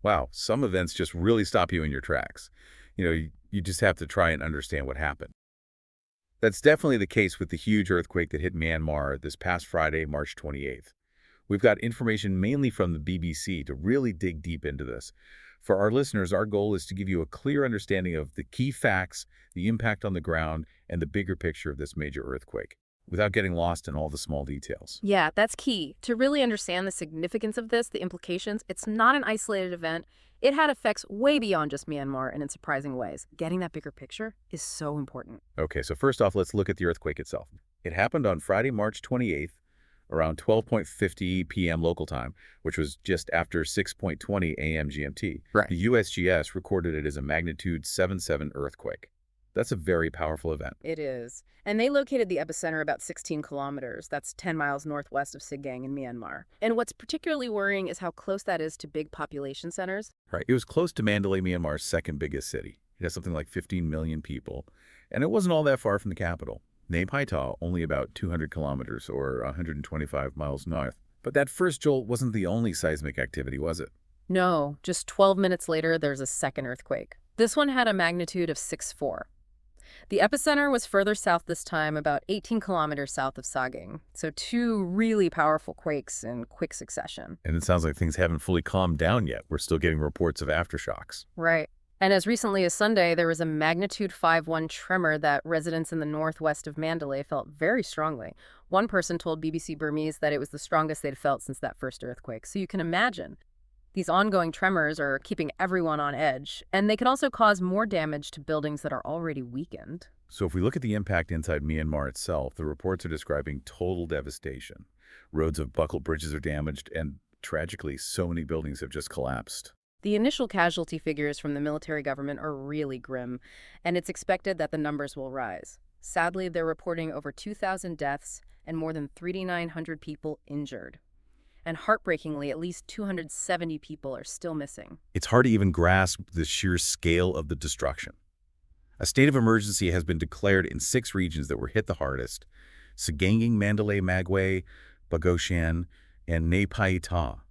Wow, some events just really stop you in your tracks. You just have to try and understand what happened. That's definitely the case with the huge earthquake that hit Myanmar this past Friday, March 28th. We've got information mainly from the BBC to really dig deep into this. For our listeners, our goal is to give you a clear understanding of the key facts, the impact on the ground, and the bigger picture of this major earthquake, without getting lost in all the small details. Yeah, that's key. To really understand the significance of this, the implications, it's not an isolated event. It had effects way beyond just Myanmar and in surprising ways. Getting that bigger picture is so important. Okay, so first off, let's look at the earthquake itself. It happened on Friday, March 28th, around 12:50 p.m. local time, which was just after 6:20 a.m. GMT. Right. The USGS recorded it as a magnitude 7.7 earthquake. That's a very powerful event. It is. And they located the epicenter about 16 kilometers. That's 10 miles northwest of Sigang in Myanmar. And what's particularly worrying is how close that is to big population centers. Right. It was close to Mandalay, Myanmar's second biggest city. It has something like 15 million people, and it wasn't all that far from the capital. Nay Pai Ta, only about 200 kilometers or 125 miles north. But that first jolt wasn't the only seismic activity, was it? No, just 12 minutes later, there's a second earthquake. This one had a magnitude of 6.4. The epicenter was further south this time, about 18 kilometers south of Saging. So two really powerful quakes in quick succession. And it sounds like things haven't fully calmed down yet. We're still getting reports of aftershocks. Right. And as recently as Sunday, there was a magnitude 5.1 tremor that residents in the northwest of Mandalay felt very strongly. One person told BBC Burmese that it was the strongest they'd felt since that first earthquake. So you can imagine. These ongoing tremors are keeping everyone on edge, and they can also cause more damage to buildings that are already weakened. So if we look at the impact inside Myanmar itself, the reports are describing total devastation. Roads have buckled, bridges are damaged, and tragically, so many buildings have just collapsed. The initial casualty figures from the military government are really grim, and it's expected that the numbers will rise. Sadly, they're reporting over 2,000 deaths and more than 3,900 people injured. And heartbreakingly, at least 270 people are still missing. It's hard to even grasp the sheer scale of the destruction. A state of emergency has been declared in 6 regions that were hit the hardest: Saganging, Mandalay, Magway, Bagoshan, and Nay Pai Ta.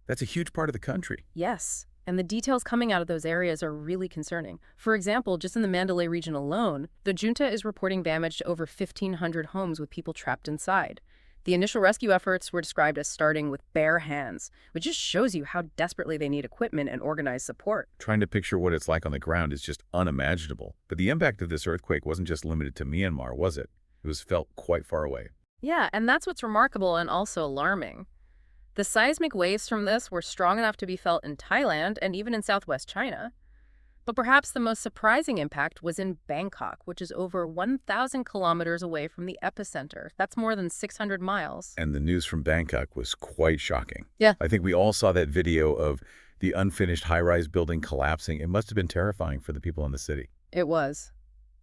That's a huge part of the country. Yes, and the details coming out of those areas are really concerning. For example, just in the Mandalay region alone, the junta is reporting damage to over 1,500 homes with people trapped inside. The initial rescue efforts were described as starting with bare hands, which just shows you how desperately they need equipment and organized support. Trying to picture what it's like on the ground is just unimaginable. But the impact of this earthquake wasn't just limited to Myanmar, was it? It was felt quite far away. Yeah, and that's what's remarkable and also alarming. The seismic waves from this were strong enough to be felt in Thailand and even in southwest China. But perhaps the most surprising impact was in Bangkok, which is over 1,000 kilometers away from the epicenter. That's more than 600 miles. And the news from Bangkok was quite shocking. Yeah. I think we all saw that video of the unfinished high-rise building collapsing. It must have been terrifying for the people in the city. It was.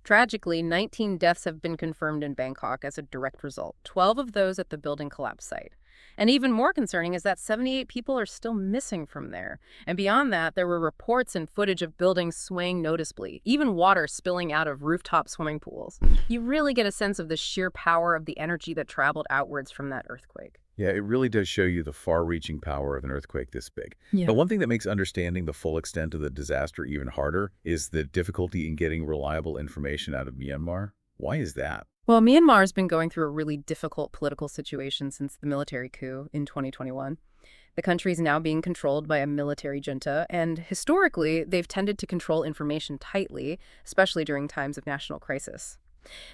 Tragically, 19 deaths have been confirmed in Bangkok as a direct result, 12 of those at the building collapse site. And even more concerning is that 78 people are still missing from there. And beyond that, there were reports and footage of buildings swaying noticeably, even water spilling out of rooftop swimming pools. You really get a sense of the sheer power of the energy that traveled outwards from that earthquake. Yeah, it really does show you the far-reaching power of an earthquake this big. Yeah. But one thing that makes understanding the full extent of the disaster even harder is the difficulty in getting reliable information out of Myanmar. Why is that? Well, Myanmar has been going through a really difficult political situation since the military coup in 2021. The country is now being controlled by a military junta, and historically, they've tended to control information tightly, especially during times of national crisis.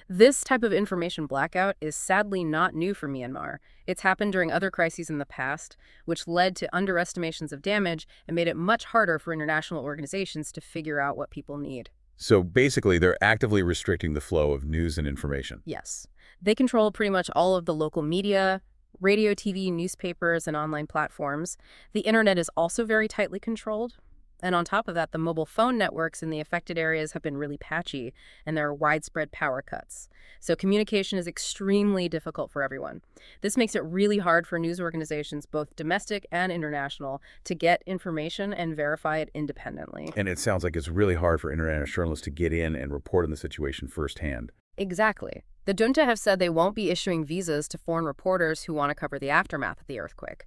This type of information blackout is sadly not new for Myanmar. It's happened during other crises in the past, which led to underestimations of damage and made it much harder for international organizations to figure out what people need. So basically, they're actively restricting the flow of news and information. Yes. They control pretty much all of the local media, radio, TV, newspapers, and online platforms. The internet is also very tightly controlled. And on top of that, the mobile phone networks in the affected areas have been really patchy, and there are widespread power cuts. So communication is extremely difficult for everyone. This makes it really hard for news organizations, both domestic and international, to get information and verify it independently. And it sounds like it's really hard for international journalists to get in and report on the situation firsthand. Exactly. The junta have said they won't be issuing visas to foreign reporters who want to cover the aftermath of the earthquake.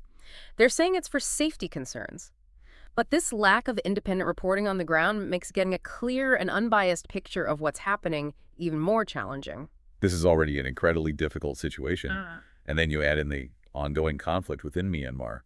They're saying it's for safety concerns. But this lack of independent reporting on the ground makes getting a clear and unbiased picture of what's happening even more challenging. This is already an incredibly difficult situation, and then you add in the ongoing conflict within Myanmar.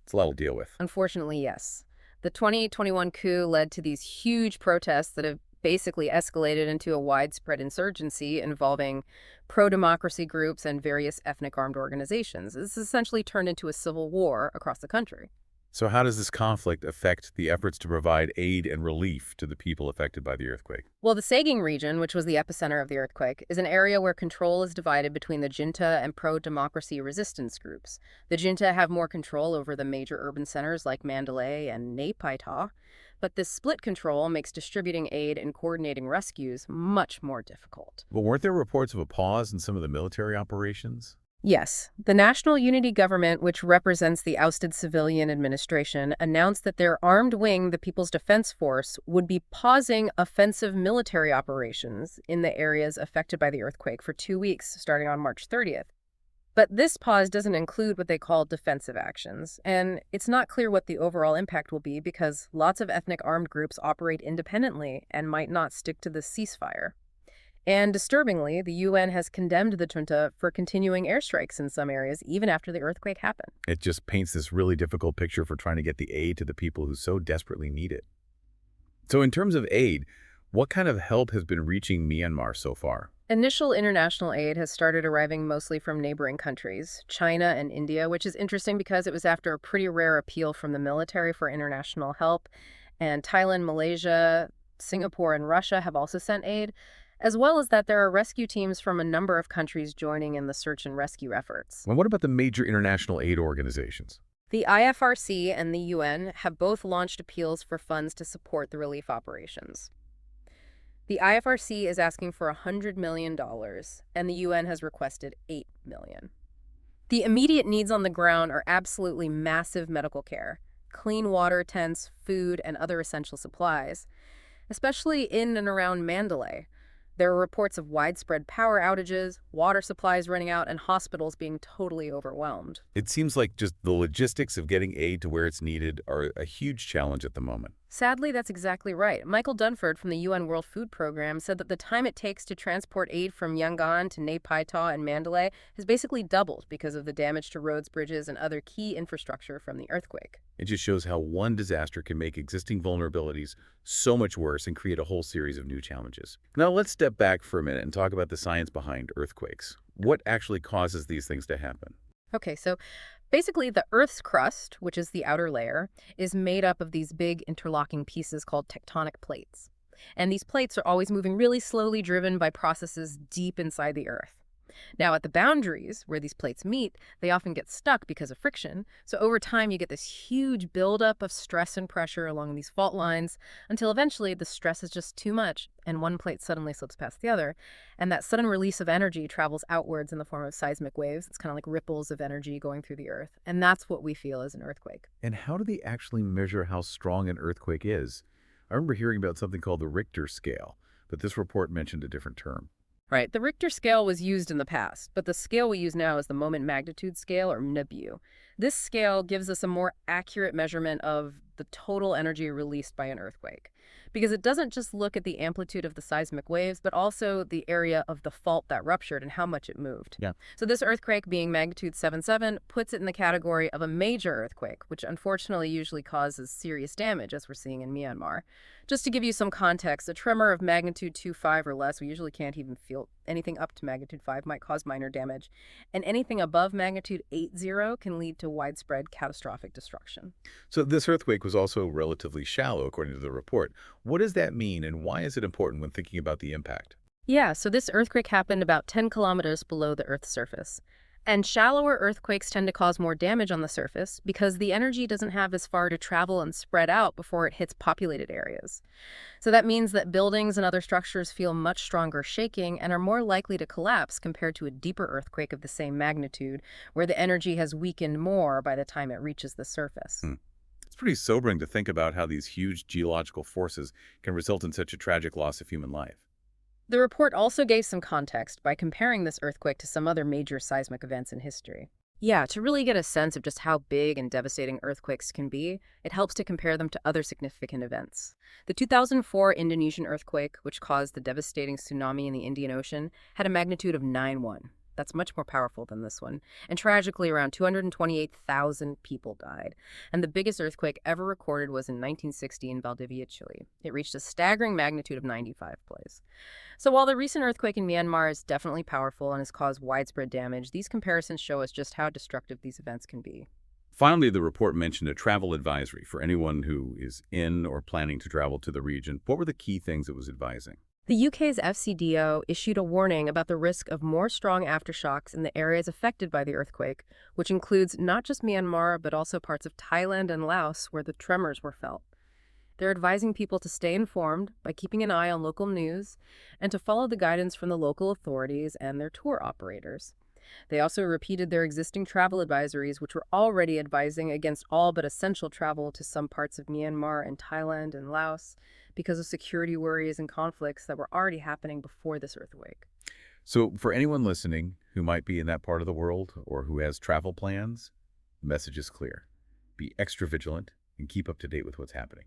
It's a lot to deal with. Unfortunately, yes. The 2021 coup led to these huge protests that have basically escalated into a widespread insurgency involving pro-democracy groups and various ethnic armed organizations. This essentially turned into a civil war across the country. So how does this conflict affect the efforts to provide aid and relief to the people affected by the earthquake? Well, the Saging region, which was the epicenter of the earthquake, is an area where control is divided between the junta and pro-democracy resistance groups. The junta have more control over the major urban centers like Mandalay and Nay Pai Tha, but this split control makes distributing aid and coordinating rescues much more difficult. But weren't there reports of a pause in some of the military operations? Yes, the National Unity Government, which represents the ousted civilian administration, announced that their armed wing, the People's Defense Force, would be pausing offensive military operations in the areas affected by the earthquake for 2 weeks, starting on March 30th. But this pause doesn't include what they call defensive actions, and it's not clear what the overall impact will be because lots of ethnic armed groups operate independently and might not stick to the ceasefire. And disturbingly, the UN has condemned the junta for continuing airstrikes in some areas even after the earthquake happened. It just paints this really difficult picture for trying to get the aid to the people who so desperately need it. So in terms of aid, what kind of help has been reaching Myanmar so far? Initial international aid has started arriving mostly from neighboring countries, China and India, which is interesting because it was after a pretty rare appeal from the military for international help. And Thailand, Malaysia, Singapore, and Russia have also sent aid, as well as that there are rescue teams from a number of countries joining in the search and rescue efforts. And what about the major international aid organizations? The IFRC and the UN have both launched appeals for funds to support the relief operations. The IFRC is asking for $100 million, and the UN has requested $8 million. The immediate needs on the ground are absolutely massive medical care, clean water, tents, food, and other essential supplies, especially in and around Mandalay. There are reports of widespread power outages, water supplies running out, and hospitals being totally overwhelmed. It seems like just the logistics of getting aid to where it's needed are a huge challenge at the moment. Sadly, that's exactly right. Michael Dunford from the UN World Food Program said that the time it takes to transport aid from Yangon to Nay Pai Tha and Mandalay has basically doubled because of the damage to roads, bridges, and other key infrastructure from the earthquake. It just shows how one disaster can make existing vulnerabilities so much worse and create a whole series of new challenges. Now let's step back for a minute and talk about the science behind earthquakes. What actually causes these things to happen? Okay, so basically the Earth's crust, which is the outer layer, is made up of these big interlocking pieces called tectonic plates. And these plates are always moving really slowly, driven by processes deep inside the Earth. Now, at the boundaries where these plates meet, they often get stuck because of friction. So over time, you get this huge buildup of stress and pressure along these fault lines until eventually the stress is just too much and one plate suddenly slips past the other. And that sudden release of energy travels outwards in the form of seismic waves. It's kind of like ripples of energy going through the Earth. And that's what we feel as an earthquake. And how do they actually measure how strong an earthquake is? I remember hearing about something called the Richter scale, but this report mentioned a different term. Right. The Richter scale was used in the past, but the scale we use now is the moment magnitude scale, or MNMBU. This scale gives us a more accurate measurement of the total energy released by an earthquake, because it doesn't just look at the amplitude of the seismic waves, but also the area of the fault that ruptured and how much it moved. Yeah. So this earthquake, being magnitude 7.7, puts it in the category of a major earthquake, which unfortunately usually causes serious damage, as we're seeing in Myanmar. Just to give you some context, a tremor of magnitude 2.5 or less, we usually can't even feel anything up to magnitude 5, might cause minor damage. And anything above magnitude 8.0 can lead to widespread catastrophic destruction. So this earthquake was also relatively shallow, according to the report. What does that mean, and why is it important when thinking about the impact? Yeah, so this earthquake happened about 10 kilometers below the Earth's surface. And shallower earthquakes tend to cause more damage on the surface because the energy doesn't have as far to travel and spread out before it hits populated areas. So that means that buildings and other structures feel much stronger shaking and are more likely to collapse compared to a deeper earthquake of the same magnitude, where the energy has weakened more by the time it reaches the surface. It's pretty sobering to think about how these huge geological forces can result in such a tragic loss of human life. The report also gave some context by comparing this earthquake to some other major seismic events in history. Yeah, to really get a sense of just how big and devastating earthquakes can be, it helps to compare them to other significant events. The 2004 Indonesian earthquake, which caused the devastating tsunami in the Indian Ocean, had a magnitude of 9.1. That's much more powerful than this one. And tragically, around 228,000 people died. And the biggest earthquake ever recorded was in 1960 in Valdivia, Chile. It reached a staggering magnitude of 95 plays. So while the recent earthquake in Myanmar is definitely powerful and has caused widespread damage, these comparisons show us just how destructive these events can be. Finally, the report mentioned a travel advisory for anyone who is in or planning to travel to the region. What were the key things it was advising? The UK's FCDO issued a warning about the risk of more strong aftershocks in the areas affected by the earthquake, which includes not just Myanmar, but also parts of Thailand and Laos where the tremors were felt. They're advising people to stay informed by keeping an eye on local news and to follow the guidance from the local authorities and their tour operators. They also repeated their existing travel advisories, which were already advising against all but essential travel to some parts of Myanmar and Thailand and Laos because of security worries and conflicts that were already happening before this earthquake. So for anyone listening who might be in that part of the world or who has travel plans, the message is clear. Be extra vigilant and keep up to date with what's happening.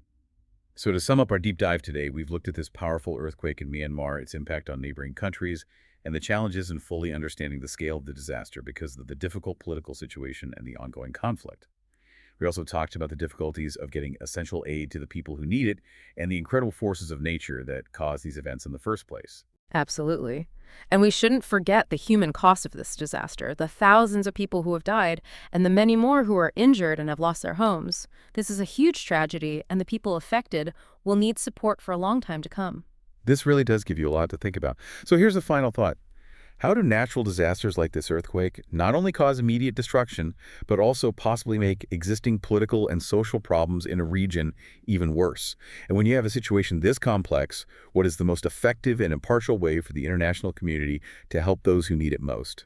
So to sum up our deep dive today, we've looked at this powerful earthquake in Myanmar, its impact on neighboring countries, and the challenges in fully understanding the scale of the disaster because of the difficult political situation and the ongoing conflict. We also talked about the difficulties of getting essential aid to the people who need it and the incredible forces of nature that cause these events in the first place. Absolutely. And we shouldn't forget the human cost of this disaster, the thousands of people who have died, and the many more who are injured and have lost their homes. This is a huge tragedy, and the people affected will need support for a long time to come. This really does give you a lot to think about. So here's a final thought. How do natural disasters like this earthquake not only cause immediate destruction, but also possibly make existing political and social problems in a region even worse? And when you have a situation this complex, what is the most effective and impartial way for the international community to help those who need it most?